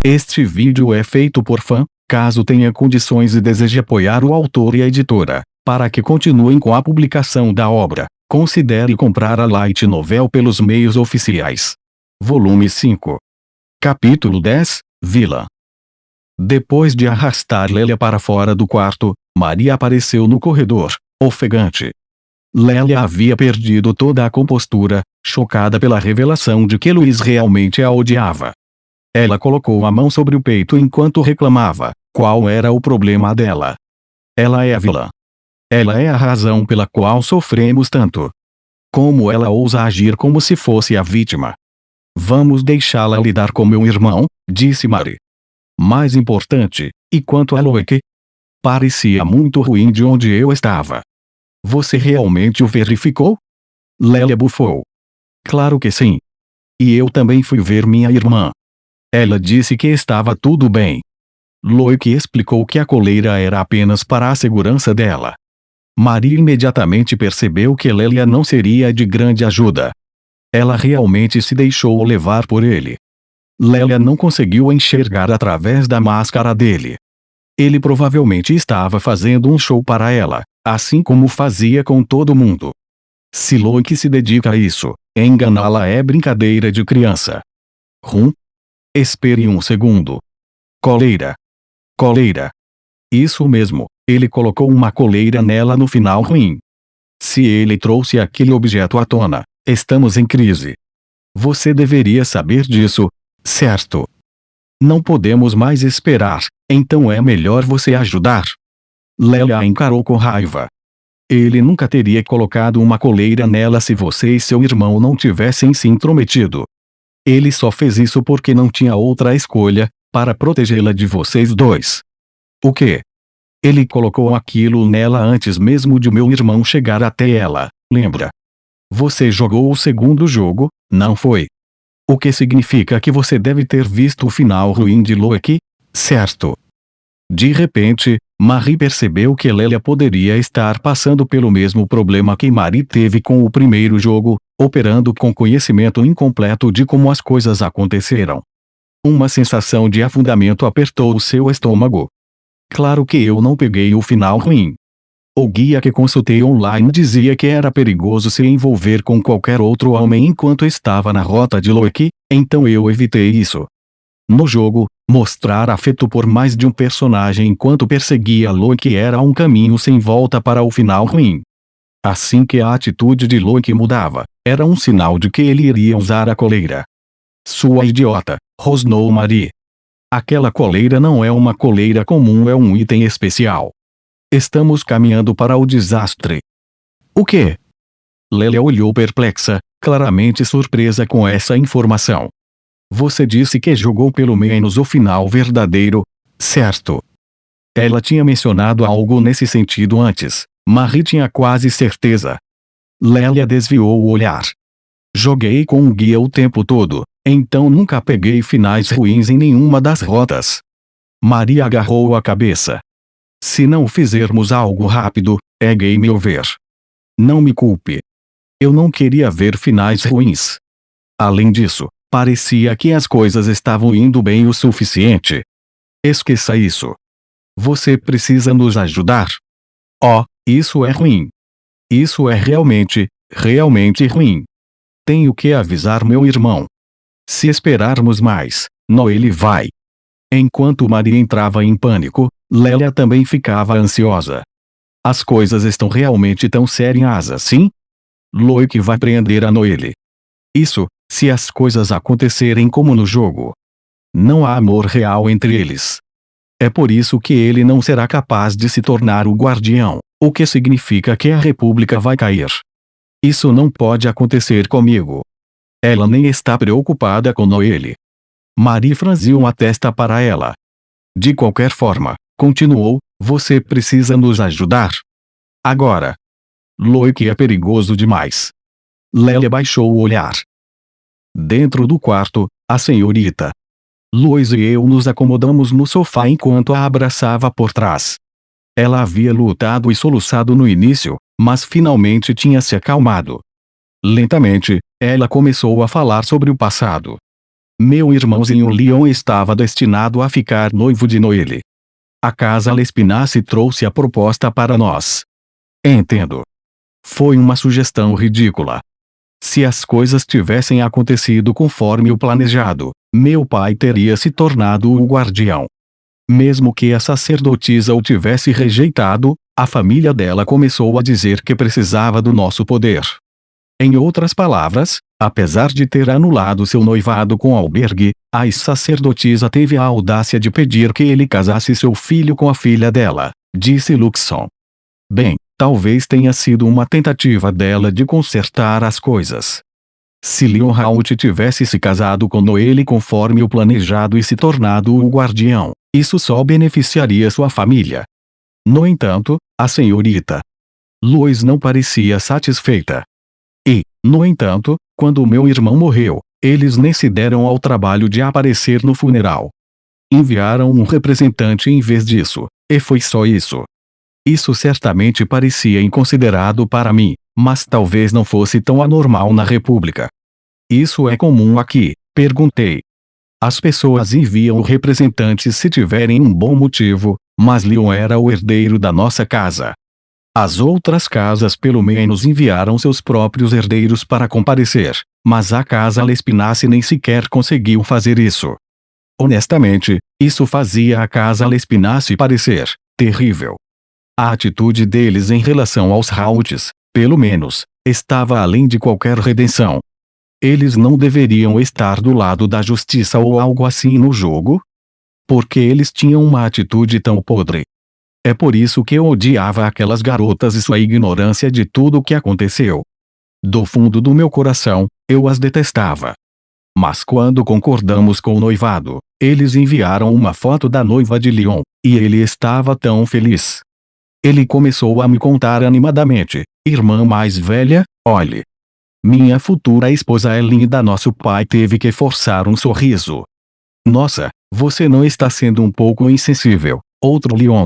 Este vídeo é feito por fã. Caso tenha condições e deseje apoiar o autor e a editora, para que continuem com a publicação da obra, considere comprar a Light Novel pelos meios oficiais. Volume 5. Capítulo 10, Vila. Depois de arrastar Lélia para fora do quarto, Maria apareceu no corredor, ofegante. Lélia havia perdido toda a compostura, chocada pela revelação de que Luiz realmente a odiava. Ela colocou a mão sobre o peito enquanto reclamava. Qual era o problema dela? Ela é a vilã. Ela é a razão pela qual sofremos tanto. Como ela ousa agir como se fosse a vítima? Vamos deixá-la lidar com meu irmão, disse Mari. Mais importante, e quanto a Loic? Parecia muito ruim de onde eu estava. Você realmente o verificou? Lélia bufou. Claro que sim. E eu também fui ver minha irmã. Ela disse que estava tudo bem. Loic explicou que a coleira era apenas para a segurança dela. Maria imediatamente percebeu que Lélia não seria de grande ajuda. Ela realmente se deixou levar por ele. Lélia não conseguiu enxergar através da máscara dele. Ele provavelmente estava fazendo um show para ela, assim como fazia com todo mundo. Se Loic se dedica a isso, enganá-la é brincadeira de criança. Espere um segundo. Coleira. Coleira. Isso mesmo, ele colocou uma coleira nela no final ruim. Se ele trouxe aquele objeto à tona, estamos em crise. Você deveria saber disso, certo? Não podemos mais esperar, então é melhor você ajudar. Lélia a encarou com raiva. Ele nunca teria colocado uma coleira nela se você e seu irmão não tivessem se intrometido. Ele só fez isso porque não tinha outra escolha, para protegê-la de vocês dois. O quê? Ele colocou aquilo nela antes mesmo de meu irmão chegar até ela, lembra? Você jogou o segundo jogo, não foi? O que significa que você deve ter visto o final ruim de Loic, certo? De repente, Marie percebeu que Lélia poderia estar passando pelo mesmo problema que Marie teve com o primeiro jogo, operando com conhecimento incompleto de como as coisas aconteceram. Uma sensação de afundamento apertou o seu estômago. Claro que eu não peguei o final ruim. O guia que consultei online dizia que era perigoso se envolver com qualquer outro homem enquanto estava na rota de Loic, então eu evitei isso. No jogo, mostrar afeto por mais de um personagem enquanto perseguia Loic era um caminho sem volta para o final ruim. Assim que a atitude de Loic mudava, era um sinal de que ele iria usar a coleira. Sua idiota, rosnou Marie. Aquela coleira não é uma coleira comum, é um item especial. Estamos caminhando para o desastre. O quê? Lélia olhou perplexa, claramente surpresa com essa informação. Você disse que jogou pelo menos o final verdadeiro, certo? Ela tinha mencionado algo nesse sentido antes. Marie tinha quase certeza. Lélia desviou o olhar. Joguei com um guia o tempo todo, então nunca peguei finais ruins em nenhuma das rotas. Maria agarrou a cabeça. Se não fizermos algo rápido, é game over. Não me culpe. Eu não queria ver finais ruins. Além disso, parecia que as coisas estavam indo bem o suficiente. Esqueça isso. Você precisa nos ajudar. Oh, isso é ruim. Isso é realmente, realmente ruim. Tenho que avisar meu irmão. Se esperarmos mais, ele vai. Enquanto Maria entrava em pânico, Lélia também ficava ansiosa. As coisas estão realmente tão sérias assim? Loic vai prender a Noelle. Isso, se as coisas acontecerem como no jogo. Não há amor real entre eles. É por isso que ele não será capaz de se tornar o guardião, o que significa que a República vai cair. Isso não pode acontecer comigo. Ela nem está preocupada com Noelle. Marie franziu a testa para ela. De qualquer forma, continuou, você precisa nos ajudar. Agora. Loic é perigoso demais. Lélia baixou o olhar. Dentro do quarto, a senhorita Lois e eu nos acomodamos no sofá enquanto a abraçava por trás. Ela havia lutado e soluçado no início, mas finalmente tinha se acalmado. Lentamente, ela começou a falar sobre o passado. meu irmãozinho Leon estava destinado a ficar noivo de Noelle. A casa Lespinasse trouxe a proposta para nós. Entendo. Foi uma sugestão ridícula. Se as coisas tivessem acontecido conforme o planejado, meu pai teria se tornado o guardião. Mesmo que a sacerdotisa o tivesse rejeitado, a família dela começou a dizer que precisava do nosso poder. Em outras palavras, apesar de ter anulado seu noivado com Albergue, a ex-sacerdotisa teve a audácia de pedir que ele casasse seu filho com a filha dela, disse Luxon. Bem, talvez tenha sido uma tentativa dela de consertar as coisas. Se Leon Raut tivesse se casado com Noelle conforme o planejado e se tornado o guardião, isso só beneficiaria sua família. No entanto, a senhorita Lois não parecia satisfeita. E, no entanto, quando meu irmão morreu, eles nem se deram ao trabalho de aparecer no funeral. Enviaram um representante em vez disso, e foi só isso. Isso certamente parecia inconsiderado para mim, mas talvez não fosse tão anormal na República. Isso é comum aqui? Perguntei. As pessoas enviam representantes se tiverem um bom motivo, mas Leon era o herdeiro da nossa casa. As outras casas pelo menos enviaram seus próprios herdeiros para comparecer, mas a casa Lespinasse nem sequer conseguiu fazer isso. Honestamente, isso fazia a casa Lespinasse parecer terrível. A atitude deles em relação aos Rauts, pelo menos, estava além de qualquer redenção. Eles não deveriam estar do lado da justiça ou algo assim no jogo? Porque eles tinham uma atitude tão podre. É por isso que eu odiava aquelas garotas e sua ignorância de tudo o que aconteceu. Do fundo do meu coração, eu as detestava. Mas quando concordamos com o noivado, eles enviaram uma foto da noiva de Leon, e ele estava tão feliz. Ele começou a me contar animadamente: irmã mais velha, olhe. Minha futura esposa é linda. Nosso pai teve que forçar um sorriso. Nossa, você não está sendo um pouco insensível, outro Leon?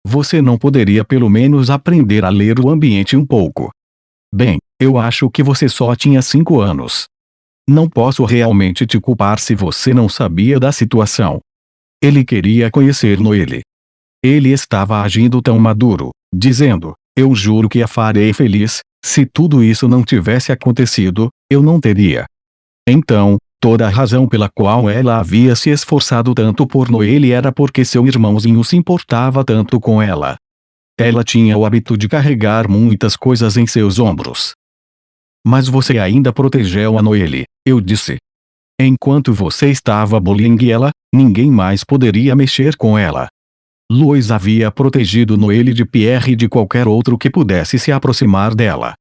Você não poderia pelo menos aprender a ler o ambiente um pouco? Bem, eu acho que você só tinha 5 anos. Não posso realmente te culpar se você não sabia da situação. Ele queria conhecer Noelle. Ele estava agindo tão maduro, dizendo: eu juro que a farei feliz. Se tudo isso não tivesse acontecido, eu não teria. Então, toda a razão pela qual ela havia se esforçado tanto por Noelle era porque seu irmãozinho se importava tanto com ela. Ela tinha o hábito de carregar muitas coisas em seus ombros. Mas você ainda protegeu a Noelle, eu disse. Enquanto você estava bullying ela, ninguém mais poderia mexer com ela. Lois havia protegido Noelle de Pierre e de qualquer outro que pudesse se aproximar dela.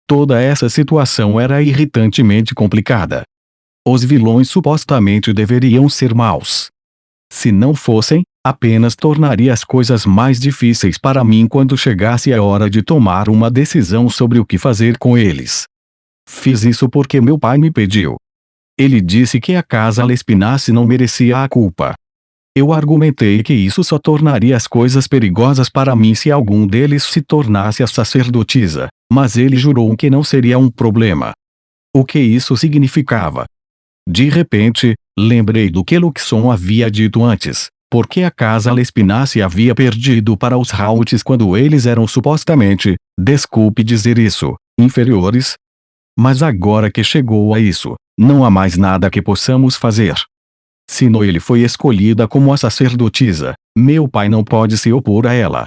Toda essa situação era irritantemente complicada. Os vilões supostamente deveriam ser maus. Se não fossem, apenas tornaria as coisas mais difíceis para mim quando chegasse a hora de tomar uma decisão sobre o que fazer com eles. Fiz isso porque meu pai me pediu. Ele disse que a casa Lespinasse não merecia a culpa. Eu argumentei que isso só tornaria as coisas perigosas para mim se algum deles se tornasse a sacerdotisa, mas ele jurou que não seria um problema. O que isso significava? De repente, lembrei do que Luxon havia dito antes, porque a casa Lespinasse havia perdido para os Rauts quando eles eram supostamente, desculpe dizer isso, inferiores. Mas agora que chegou a isso, não há mais nada que possamos fazer. Se Noelle foi escolhida como a sacerdotisa, meu pai não pode se opor a ela.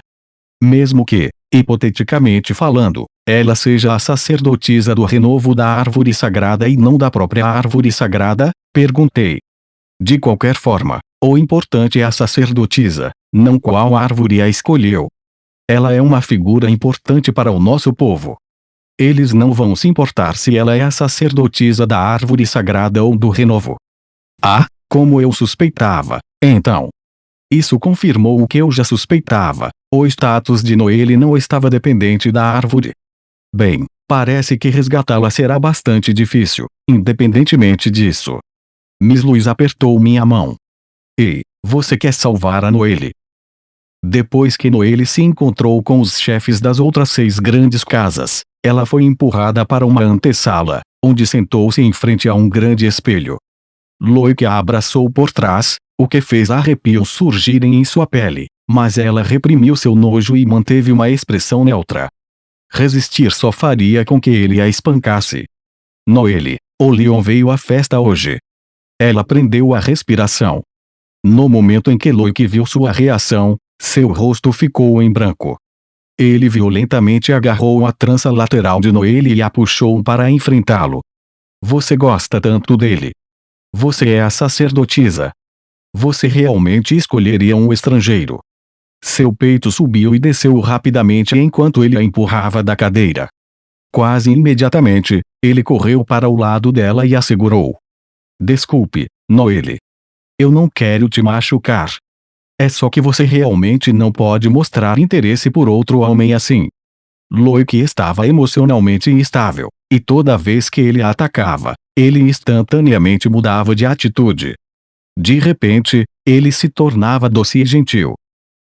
Mesmo que, hipoteticamente falando, ela seja a sacerdotisa do renovo da árvore sagrada e não da própria árvore sagrada, perguntei. De qualquer forma, o importante é a sacerdotisa, não qual árvore a escolheu. Ela é uma figura importante para o nosso povo. Eles não vão se importar se ela é a sacerdotisa da árvore sagrada ou do renovo. Ah, como eu suspeitava, então. Isso confirmou o que eu já suspeitava: o status de Noelle não estava dependente da árvore. Bem, parece que resgatá-la será bastante difícil, independentemente disso. Miss Louise apertou minha mão. Ei, você quer salvar a Noelle? Depois que Noelle se encontrou com os chefes das outras 6 grandes casas, ela foi empurrada para uma antessala, onde sentou-se em frente a um grande espelho. Loic a abraçou por trás, o que fez arrepios surgirem em sua pele, mas ela reprimiu seu nojo e manteve uma expressão neutra. Resistir só faria com que ele a espancasse. Noelle, o Leon veio à festa hoje. Ela prendeu a respiração. No momento em que Loic viu sua reação, seu rosto ficou em branco. Ele violentamente agarrou a trança lateral de Noelle e a puxou para enfrentá-lo. Você gosta tanto dele. Você é a sacerdotisa. Você realmente escolheria um estrangeiro. Seu peito subiu e desceu rapidamente enquanto ele a empurrava da cadeira. Quase imediatamente, ele correu para o lado dela e a segurou. Desculpe, Noelle. Eu não quero te machucar. É só que você realmente não pode mostrar interesse por outro homem assim. Loic estava emocionalmente instável, e toda vez que ele a atacava, ele instantaneamente mudava de atitude. De repente, ele se tornava doce e gentil.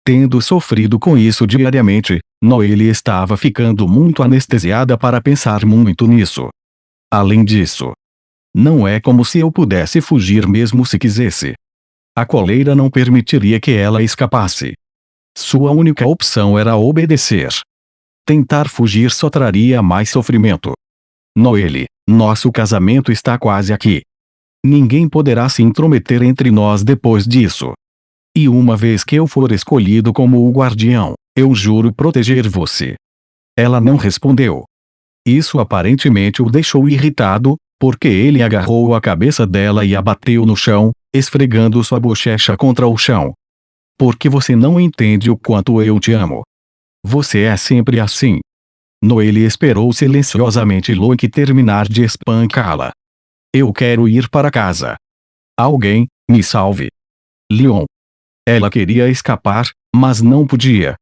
Tendo sofrido com isso diariamente, Noelle estava ficando muito anestesiada para pensar muito nisso. Além disso, não é como se eu pudesse fugir mesmo se quisesse. A coleira não permitiria que ela escapasse. Sua única opção era obedecer. Tentar fugir só traria mais sofrimento. Noelle, nosso casamento está quase aqui. Ninguém poderá se intrometer entre nós depois disso. E uma vez que eu for escolhido como o guardião, eu juro proteger você. Ela não respondeu. Isso aparentemente o deixou irritado, porque ele agarrou a cabeça dela e a bateu no chão, esfregando sua bochecha contra o chão. Porque você não entende o quanto eu te amo. Você é sempre assim. Noelle esperou silenciosamente Loic terminar de espancá-la. Eu quero ir para casa. Alguém, me salve. Leon. Ela queria escapar, mas não podia.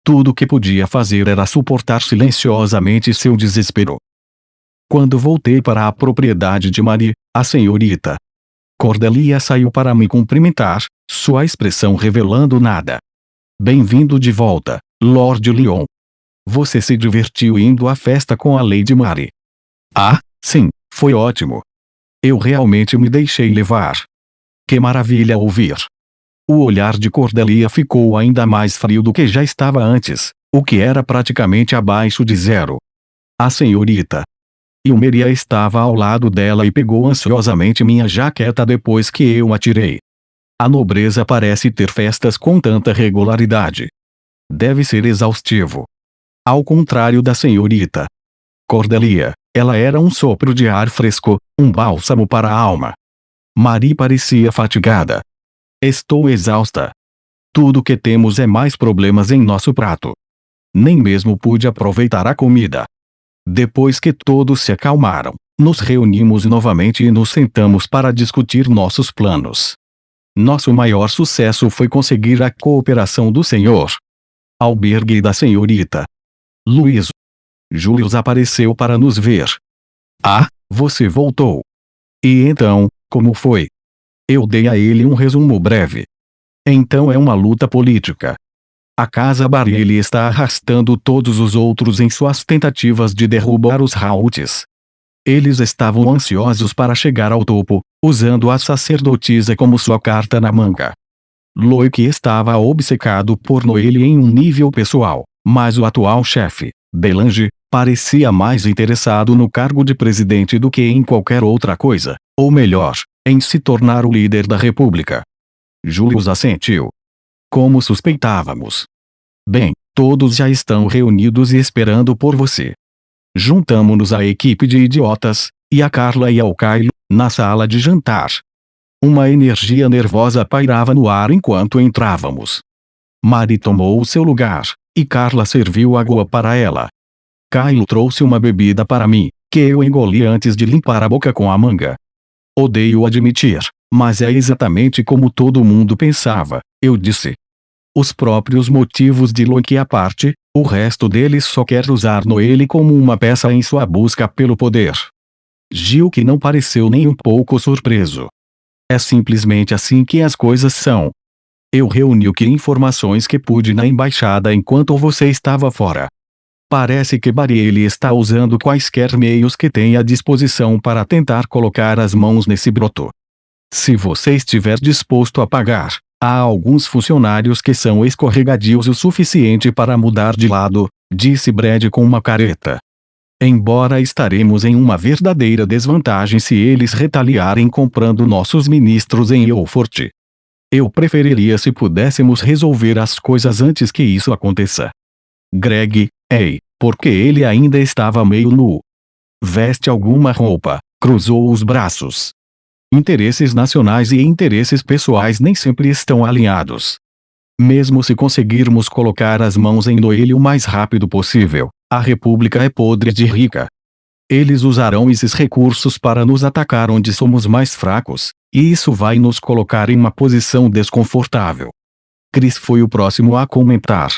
Tudo que podia fazer era suportar silenciosamente seu desespero. Quando voltei para a propriedade de Marie, a senhorita Cordelia saiu para me cumprimentar, sua expressão revelando nada. Bem-vindo de volta, Lord Leon. Você se divertiu indo à festa com a Lady Marie? Ah, sim, foi ótimo. Eu realmente me deixei levar. Que maravilha ouvir. O olhar de Cordelia ficou ainda mais frio do que já estava antes, o que era praticamente abaixo de zero. A senhorita Ilmeria estava ao lado dela e pegou ansiosamente minha jaqueta depois que eu a tirei. A nobreza parece ter festas com tanta regularidade. Deve ser exaustivo. Ao contrário da senhorita Cordelia, ela era um sopro de ar fresco, um bálsamo para a alma. Marie parecia fatigada. Estou exausta. Tudo que temos é mais problemas em nosso prato. Nem mesmo pude aproveitar a comida. Depois que todos se acalmaram, nos reunimos novamente e nos sentamos para discutir nossos planos. Nosso maior sucesso foi conseguir a cooperação do Sr. Albergue e da senhorita Luiz. Julius apareceu para nos ver. Ah, você voltou. E então, como foi? Eu dei a ele um resumo breve. Então é uma luta política. A Casa Bareilles está arrastando todos os outros em suas tentativas de derrubar os Rauts. Eles estavam ansiosos para chegar ao topo, usando a sacerdotisa como sua carta na manga. Loic estava obcecado por Noelle em um nível pessoal, mas o atual chefe, Belange, parecia mais interessado no cargo de presidente do que em qualquer outra coisa, ou melhor, em se tornar o líder da República. Julius assentiu. Como suspeitávamos. Bem, todos já estão reunidos e esperando por você. Juntamo-nos à equipe de idiotas, e a Carla e ao Kyle, na sala de jantar. Uma energia nervosa pairava no ar enquanto entrávamos. Marie tomou o seu lugar, e Carla serviu água para ela. Kyle trouxe uma bebida para mim, que eu engoli antes de limpar a boca com a manga. Odeio admitir, mas é exatamente como todo mundo pensava, eu disse. Os próprios motivos de Loic à parte, o resto deles só quer usar Noelle como uma peça em sua busca pelo poder. Gil que não pareceu nem um pouco surpreso. É simplesmente assim que as coisas são. Eu reuni informações que pude na embaixada enquanto você estava fora. Parece que Bareilles está usando quaisquer meios que tem à disposição para tentar colocar as mãos nesse broto. Se você estiver disposto a pagar, há alguns funcionários que são escorregadios o suficiente para mudar de lado, disse Brad com uma careta. Embora estaremos em uma verdadeira desvantagem se eles retaliarem comprando nossos ministros em Ilford. Eu preferiria se pudéssemos resolver as coisas antes que isso aconteça. Greg, ei, porque ele ainda estava meio nu. Veste alguma roupa, cruzou os braços. Interesses nacionais e interesses pessoais nem sempre estão alinhados. Mesmo se conseguirmos colocar as mãos em Noelle o mais rápido possível, a República é podre de rica. Eles usarão esses recursos para nos atacar onde somos mais fracos, e isso vai nos colocar em uma posição desconfortável. Chris foi o próximo a comentar.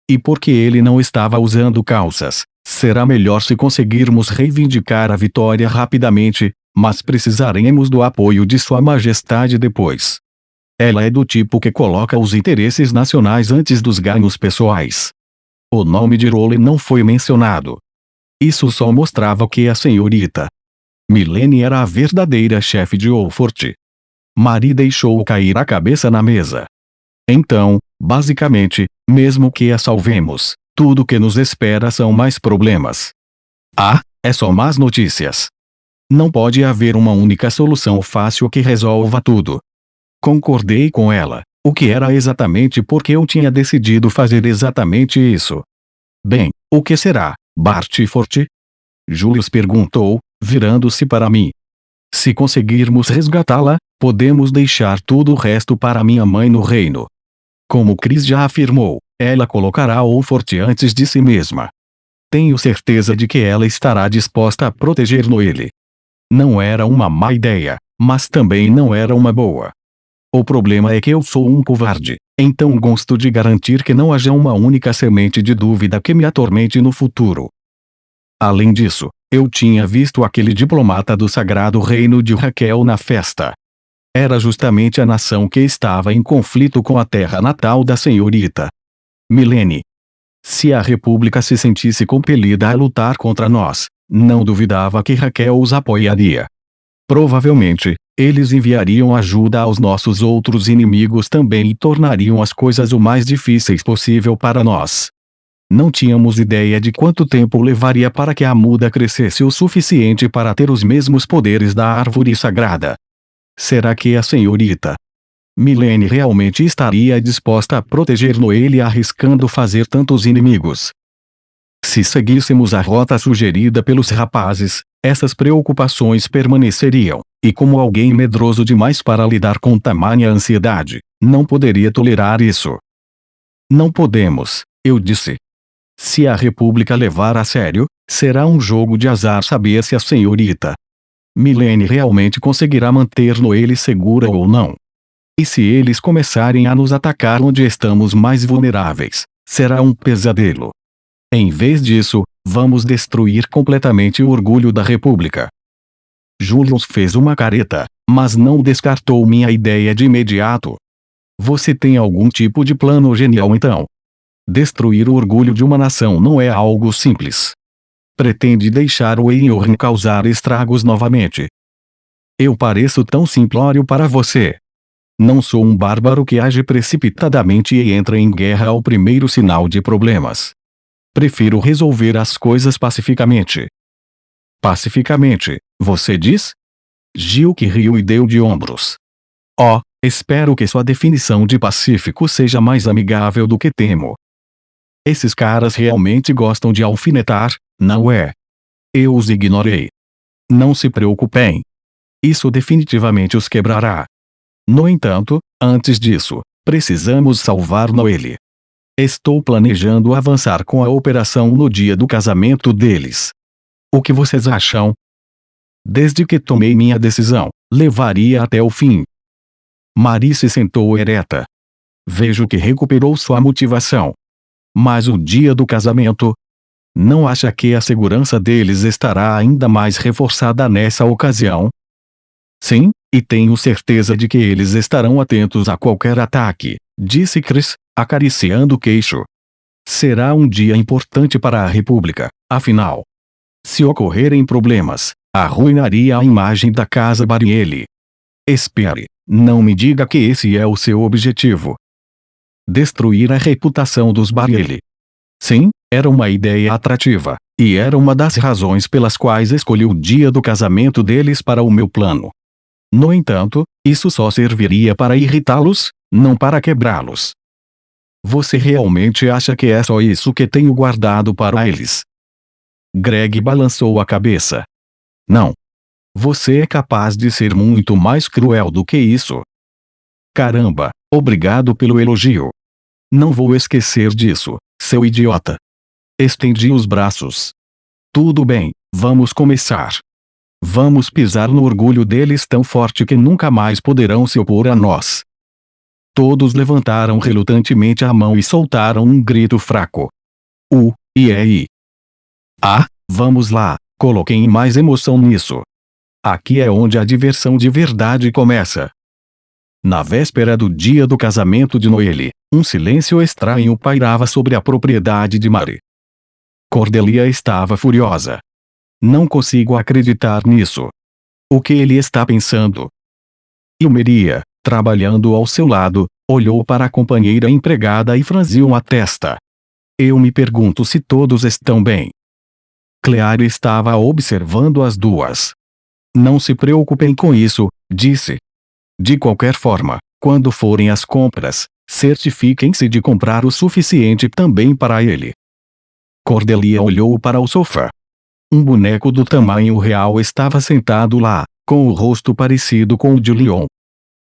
E porque ele não estava usando calças, será melhor se conseguirmos reivindicar a vitória rapidamente, mas precisaremos do apoio de Sua Majestade depois. Ela é do tipo que coloca os interesses nacionais antes dos ganhos pessoais. O nome de Rowley não foi mencionado. Isso só mostrava que a senhorita Milene era a verdadeira chefe de Ilford. Marie deixou cair a cabeça na mesa. Então, basicamente, mesmo que a salvemos, tudo que nos espera são mais problemas. Ah, é só más notícias. Não pode haver uma única solução fácil que resolva tudo. Concordei com ela, o que era exatamente porque eu tinha decidido fazer exatamente isso. Bem, o que será, Bartyford? Julius perguntou, virando-se para mim. Se conseguirmos resgatá-la, podemos deixar tudo o resto para minha mãe no reino. Como Chris já afirmou, ela colocará Ilford antes de si mesma. Tenho certeza de que ela estará disposta a proteger Noelle. Não era uma má ideia, mas também não era uma boa. O problema é que eu sou um covarde, então gosto de garantir que não haja uma única semente de dúvida que me atormente no futuro. Além disso, eu tinha visto aquele diplomata do Sagrado Reino de Raquel na festa. Era justamente a nação que estava em conflito com a terra natal da senhorita Milene. Se a República se sentisse compelida a lutar contra nós, não duvidava que Raquel os apoiaria. Provavelmente, eles enviariam ajuda aos nossos outros inimigos também e tornariam as coisas o mais difíceis possível para nós. Não tínhamos ideia de quanto tempo levaria para que a muda crescesse o suficiente para ter os mesmos poderes da árvore sagrada. Será que a senhorita Milene realmente estaria disposta a proteger Noelle arriscando fazer tantos inimigos? Se seguíssemos a rota sugerida pelos rapazes, essas preocupações permaneceriam, e como alguém medroso demais para lidar com tamanha ansiedade, não poderia tolerar isso. Não podemos, eu disse. Se a República levar a sério, será um jogo de azar saber se a senhorita Milene realmente conseguirá manter Noelle segura ou não. E se eles começarem a nos atacar onde estamos mais vulneráveis, será um pesadelo. Em vez disso, vamos destruir completamente o orgulho da República. Julius fez uma careta, mas não descartou minha ideia de imediato. Você tem algum tipo de plano genial então? Destruir o orgulho de uma nação não é algo simples. Pretende deixar o Eorn causar estragos novamente. Eu pareço tão simplório para você. Não sou um bárbaro que age precipitadamente e entra em guerra ao primeiro sinal de problemas. Prefiro resolver as coisas pacificamente. Pacificamente, você diz? Gil que riu e deu de ombros. Oh, espero que sua definição de pacífico seja mais amigável do que temo. Esses caras realmente gostam de alfinetar, não é? Eu os ignorei. Não se preocupem. Isso definitivamente os quebrará. No entanto, antes disso, precisamos salvar Noelle. Estou planejando avançar com a operação no dia do casamento deles. O que vocês acham? Desde que tomei minha decisão, levaria até o fim. Marie se sentou ereta. Vejo que recuperou sua motivação. Mas o dia do casamento? Não acha que a segurança deles estará ainda mais reforçada nessa ocasião? Sim, e tenho certeza de que eles estarão atentos a qualquer ataque, disse Chris, acariciando o queixo. Será um dia importante para a República, afinal. Se ocorrerem problemas, arruinaria a imagem da Casa Barrielli. Espere, não me diga que esse é o seu objetivo. Destruir a reputação dos Bareilly. Sim, era uma ideia atrativa, e era uma das razões pelas quais escolhi o dia do casamento deles para o meu plano. No entanto, isso só serviria para irritá-los, não para quebrá-los. Você realmente acha que é só isso que tenho guardado para eles? Greg balançou a cabeça. Não. Você é capaz de ser muito mais cruel do que isso. Caramba, obrigado pelo elogio. Não vou esquecer disso, seu idiota. Estendi os braços. Tudo bem, vamos começar. Vamos pisar no orgulho deles tão forte que nunca mais poderão se opor a nós. Todos levantaram relutantemente a mão e soltaram um grito fraco. E. Ah, vamos lá, coloquem mais emoção nisso. Aqui é onde a diversão de verdade começa. Na véspera do dia do casamento de Noelle, um silêncio estranho pairava sobre a propriedade de Mary. Cordelia estava furiosa. Não consigo acreditar nisso. O que ele está pensando? E Maria, trabalhando ao seu lado, olhou para a companheira empregada e franziu a testa. Eu me pergunto se todos estão bem. Claire estava observando as duas. Não se preocupem com isso, disse. De qualquer forma, quando forem às compras, certifiquem-se de comprar o suficiente também para ele. Cordelia olhou para o sofá. Um boneco do tamanho real estava sentado lá, com o rosto parecido com o de Leon.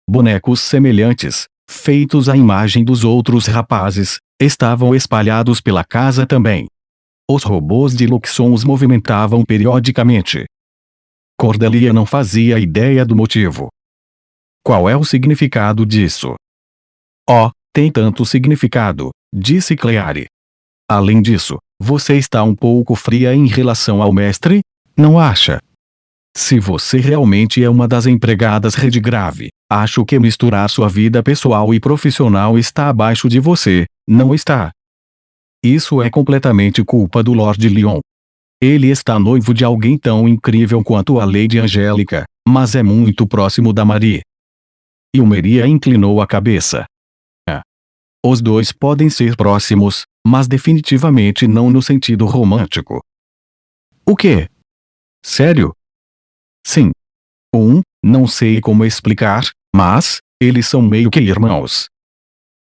Bonecos semelhantes, feitos à imagem dos outros rapazes, estavam espalhados pela casa também. Os robôs de Luxon os movimentavam periodicamente. Cordelia não fazia ideia do motivo. Qual é o significado disso? Oh, tem tanto significado, disse Claire. Além disso, você está um pouco fria em relação ao mestre, não acha? Se você realmente é uma das empregadas Redgrave, acho que misturar sua vida pessoal e profissional está abaixo de você, não está? Isso é completamente culpa do Lord Leon. Ele está noivo de alguém tão incrível quanto a Lady Angélica, mas é muito próximo da Marie. E Maria inclinou a cabeça. Os dois podem ser próximos, mas definitivamente não no sentido romântico. O quê? Sério? Sim. Não sei como explicar, mas eles são meio que irmãos.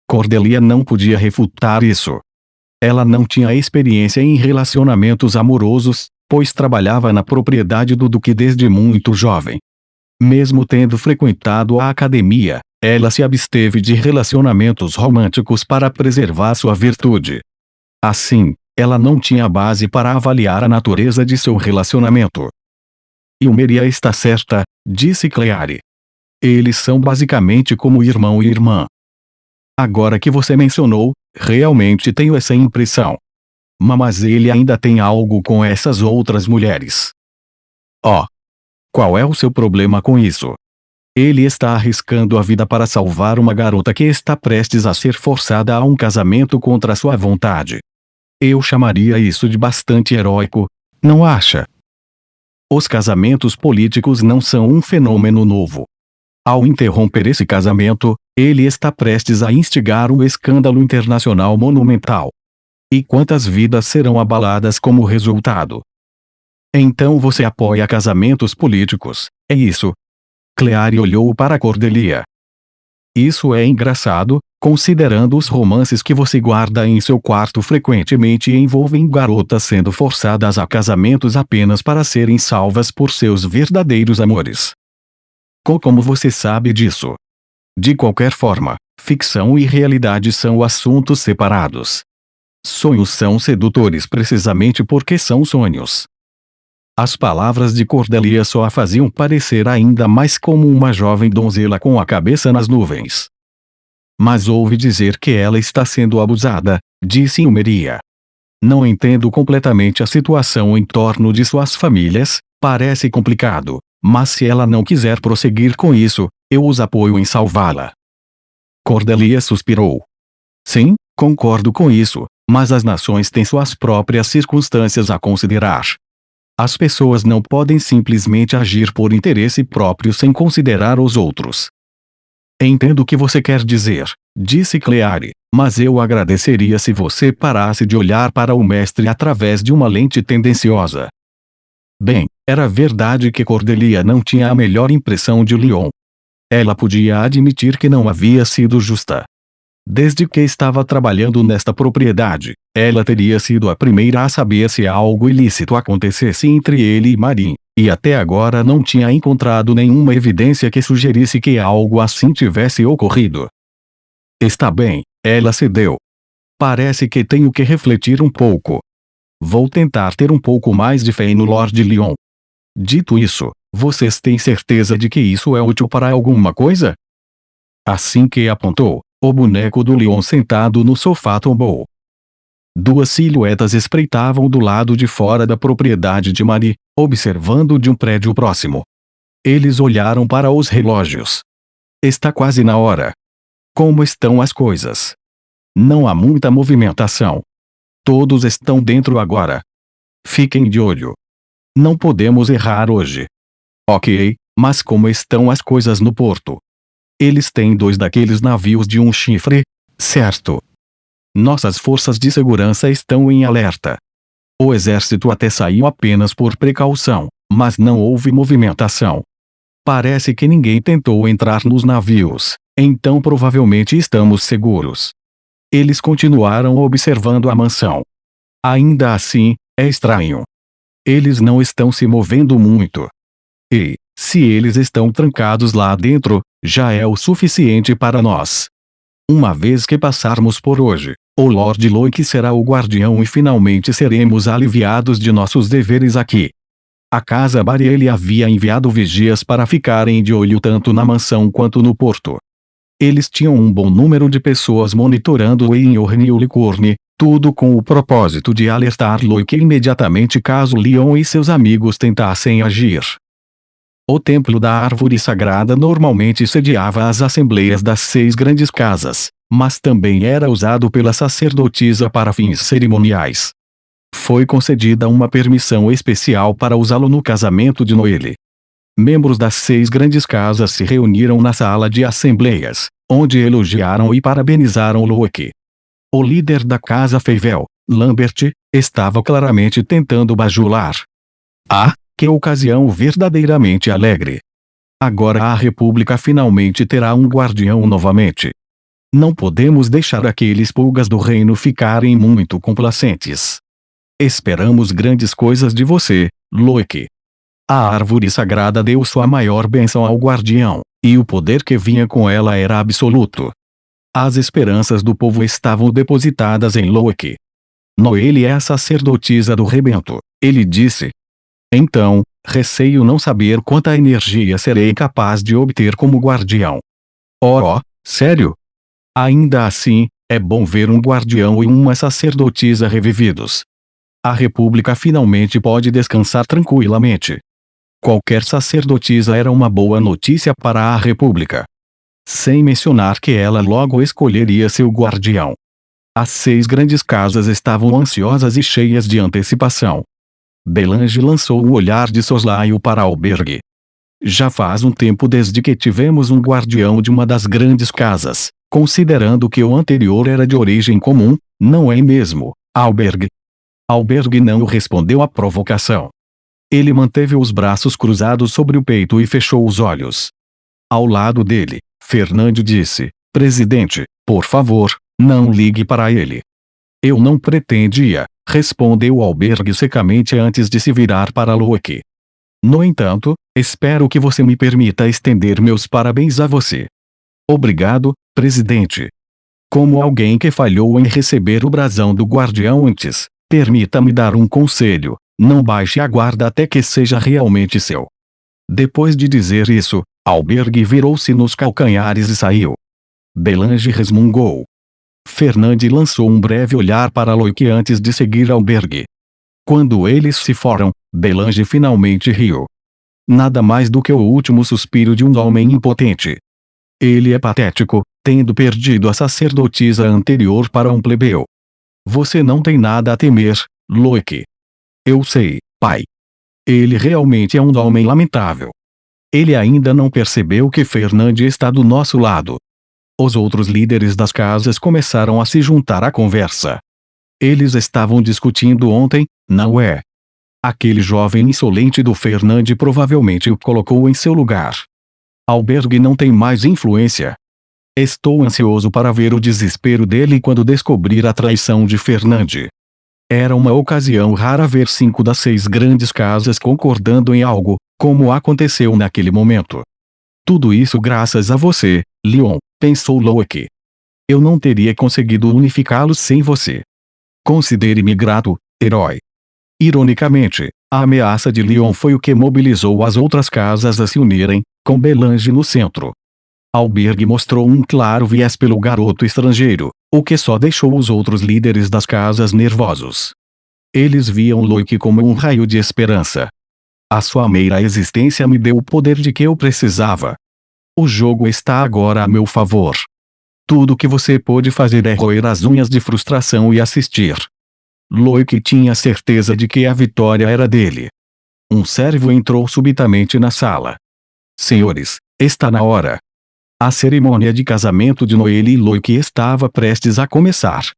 Cordelia não podia refutar isso. Ela não tinha experiência em relacionamentos amorosos, pois trabalhava na propriedade do Duque desde muito jovem. Mesmo tendo frequentado a academia, ela se absteve de relacionamentos românticos para preservar sua virtude. Assim, ela não tinha base para avaliar a natureza de seu relacionamento. E Maria está certa, disse Claire. Eles são basicamente como irmão e irmã. Agora que você mencionou, realmente tenho essa impressão. Mas ele ainda tem algo com essas outras mulheres. Oh! Qual é o seu problema com isso? Ele está arriscando a vida para salvar uma garota que está prestes a ser forçada a um casamento contra sua vontade. Eu chamaria isso de bastante heróico, não acha? Os casamentos políticos não são um fenômeno novo. Ao interromper esse casamento, ele está prestes a instigar um escândalo internacional monumental. E quantas vidas serão abaladas como resultado? Então você apoia casamentos políticos, é isso? Claire olhou para Cordelia. Isso é engraçado, considerando os romances que você guarda em seu quarto frequentemente envolvem garotas sendo forçadas a casamentos apenas para serem salvas por seus verdadeiros amores. Como você sabe disso? De qualquer forma, ficção e realidade são assuntos separados. Sonhos são sedutores precisamente porque são sonhos. As palavras de Cordelia só a faziam parecer ainda mais como uma jovem donzela com a cabeça nas nuvens. Mas ouvi dizer que ela está sendo abusada, disse Maria. Não entendo completamente a situação em torno de suas famílias, parece complicado, mas se ela não quiser prosseguir com isso, eu os apoio em salvá-la. Cordelia suspirou. Sim, concordo com isso, mas as nações têm suas próprias circunstâncias a considerar. As pessoas não podem simplesmente agir por interesse próprio sem considerar os outros. Entendo o que você quer dizer, disse Cleare, mas eu agradeceria se você parasse de olhar para o mestre através de uma lente tendenciosa. Bem, era verdade que Cordelia não tinha a melhor impressão de Lyon. Ela podia admitir que não havia sido justa. Desde que estava trabalhando nesta propriedade, ela teria sido a primeira a saber se algo ilícito acontecesse entre ele e Marin, e até agora não tinha encontrado nenhuma evidência que sugerisse que algo assim tivesse ocorrido. Está bem, ela cedeu. Parece que tenho que refletir um pouco. Vou tentar ter um pouco mais de fé no Lord Lyon. Dito isso, vocês têm certeza de que isso é útil para alguma coisa? Assim que apontou, o boneco do Lyon sentado no sofá tombou. Duas silhuetas espreitavam do lado de fora da propriedade de Marie, observando de um prédio próximo. Eles olharam para os relógios. Está quase na hora. Como estão as coisas? Não há muita movimentação. Todos estão dentro agora. Fiquem de olho. Não podemos errar hoje. Ok, mas como estão as coisas no porto? Eles têm 2 daqueles navios de um chifre, certo? Nossas forças de segurança estão em alerta. O exército até saiu apenas por precaução, mas não houve movimentação. Parece que ninguém tentou entrar nos navios, então provavelmente estamos seguros. Eles continuaram observando a mansão. Ainda assim, é estranho. Eles não estão se movendo muito. E, se eles estão trancados lá dentro, já é o suficiente para nós. Uma vez que passarmos por hoje, o Lord Loic será o guardião e finalmente seremos aliviados de nossos deveres aqui. A casa Barielle havia enviado vigias para ficarem de olho tanto na mansão quanto no porto. Eles tinham um bom número de pessoas monitorando em Orne e o Licorne, tudo com o propósito de alertar Loic imediatamente caso Lyon e seus amigos tentassem agir. O templo da árvore sagrada normalmente sediava as assembleias das 6 grandes casas, mas também era usado pela sacerdotisa para fins cerimoniais. Foi concedida uma permissão especial para usá-lo no casamento de Noelle. Membros das 6 grandes casas se reuniram na sala de assembleias, onde elogiaram e parabenizaram Loic. O líder da casa Feivel, Lambert, estava claramente tentando bajular. Ah, que ocasião verdadeiramente alegre! Agora a República finalmente terá um guardião novamente. Não podemos deixar aqueles pulgas do reino ficarem muito complacentes. Esperamos grandes coisas de você, Loic. A árvore sagrada deu sua maior bênção ao guardião, e o poder que vinha com ela era absoluto. As esperanças do povo estavam depositadas em Loic. Noelle é a sacerdotisa do rebento, ele disse. Então, receio não saber quanta energia serei capaz de obter como guardião. Oh, sério? Ainda assim, é bom ver um guardião e uma sacerdotisa revividos. A República finalmente pode descansar tranquilamente. Qualquer sacerdotisa era uma boa notícia para a República. Sem mencionar que ela logo escolheria seu guardião. As 6 grandes casas estavam ansiosas e cheias de antecipação. Belange lançou um olhar de soslaio para Albergue. Já faz um tempo desde que tivemos um guardião de uma das grandes casas, considerando que o anterior era de origem comum, não é mesmo, Albergue? Albergue não respondeu à provocação. Ele manteve os braços cruzados sobre o peito e fechou os olhos. Ao lado dele, Fernande disse, presidente, por favor, não ligue para ele. Eu não pretendia, respondeu Albergue secamente antes de se virar para Loic. No entanto, espero que você me permita estender meus parabéns a você. Obrigado, presidente. Como alguém que falhou em receber o brasão do guardião antes, permita-me dar um conselho, não baixe a guarda até que seja realmente seu. Depois de dizer isso, Albergue virou-se nos calcanhares e saiu. Belange resmungou. Fernande lançou um breve olhar para Loic antes de seguir Albergue. Quando eles se foram, Belange finalmente riu. Nada mais do que o último suspiro de um homem impotente. Ele é patético, tendo perdido a sacerdotisa anterior para um plebeu. Você não tem nada a temer, Loic. Eu sei, pai. Ele realmente é um homem lamentável. Ele ainda não percebeu que Fernande está do nosso lado. Os outros líderes das casas começaram a se juntar à conversa. Eles estavam discutindo ontem, não é? Aquele jovem insolente do Fernande provavelmente o colocou em seu lugar. Albergue não tem mais influência. Estou ansioso para ver o desespero dele quando descobrir a traição de Fernande. Era uma ocasião rara ver 5 das 6 grandes casas concordando em algo, como aconteceu naquele momento. Tudo isso graças a você, Leon, pensou Loki. Eu não teria conseguido unificá-los sem você. Considere-me grato, herói. Ironicamente, a ameaça de Leon foi o que mobilizou as outras casas a se unirem, com Belange no centro. Albergue mostrou um claro viés pelo garoto estrangeiro, o que só deixou os outros líderes das casas nervosos. Eles viam Loki como um raio de esperança. A sua meira existência me deu o poder de que eu precisava. O jogo está agora a meu favor. Tudo que você pôde fazer é roer as unhas de frustração e assistir. Loki tinha certeza de que a vitória era dele. Um servo entrou subitamente na sala. Senhores, está na hora. A cerimônia de casamento de Noelle e Loki estava prestes a começar.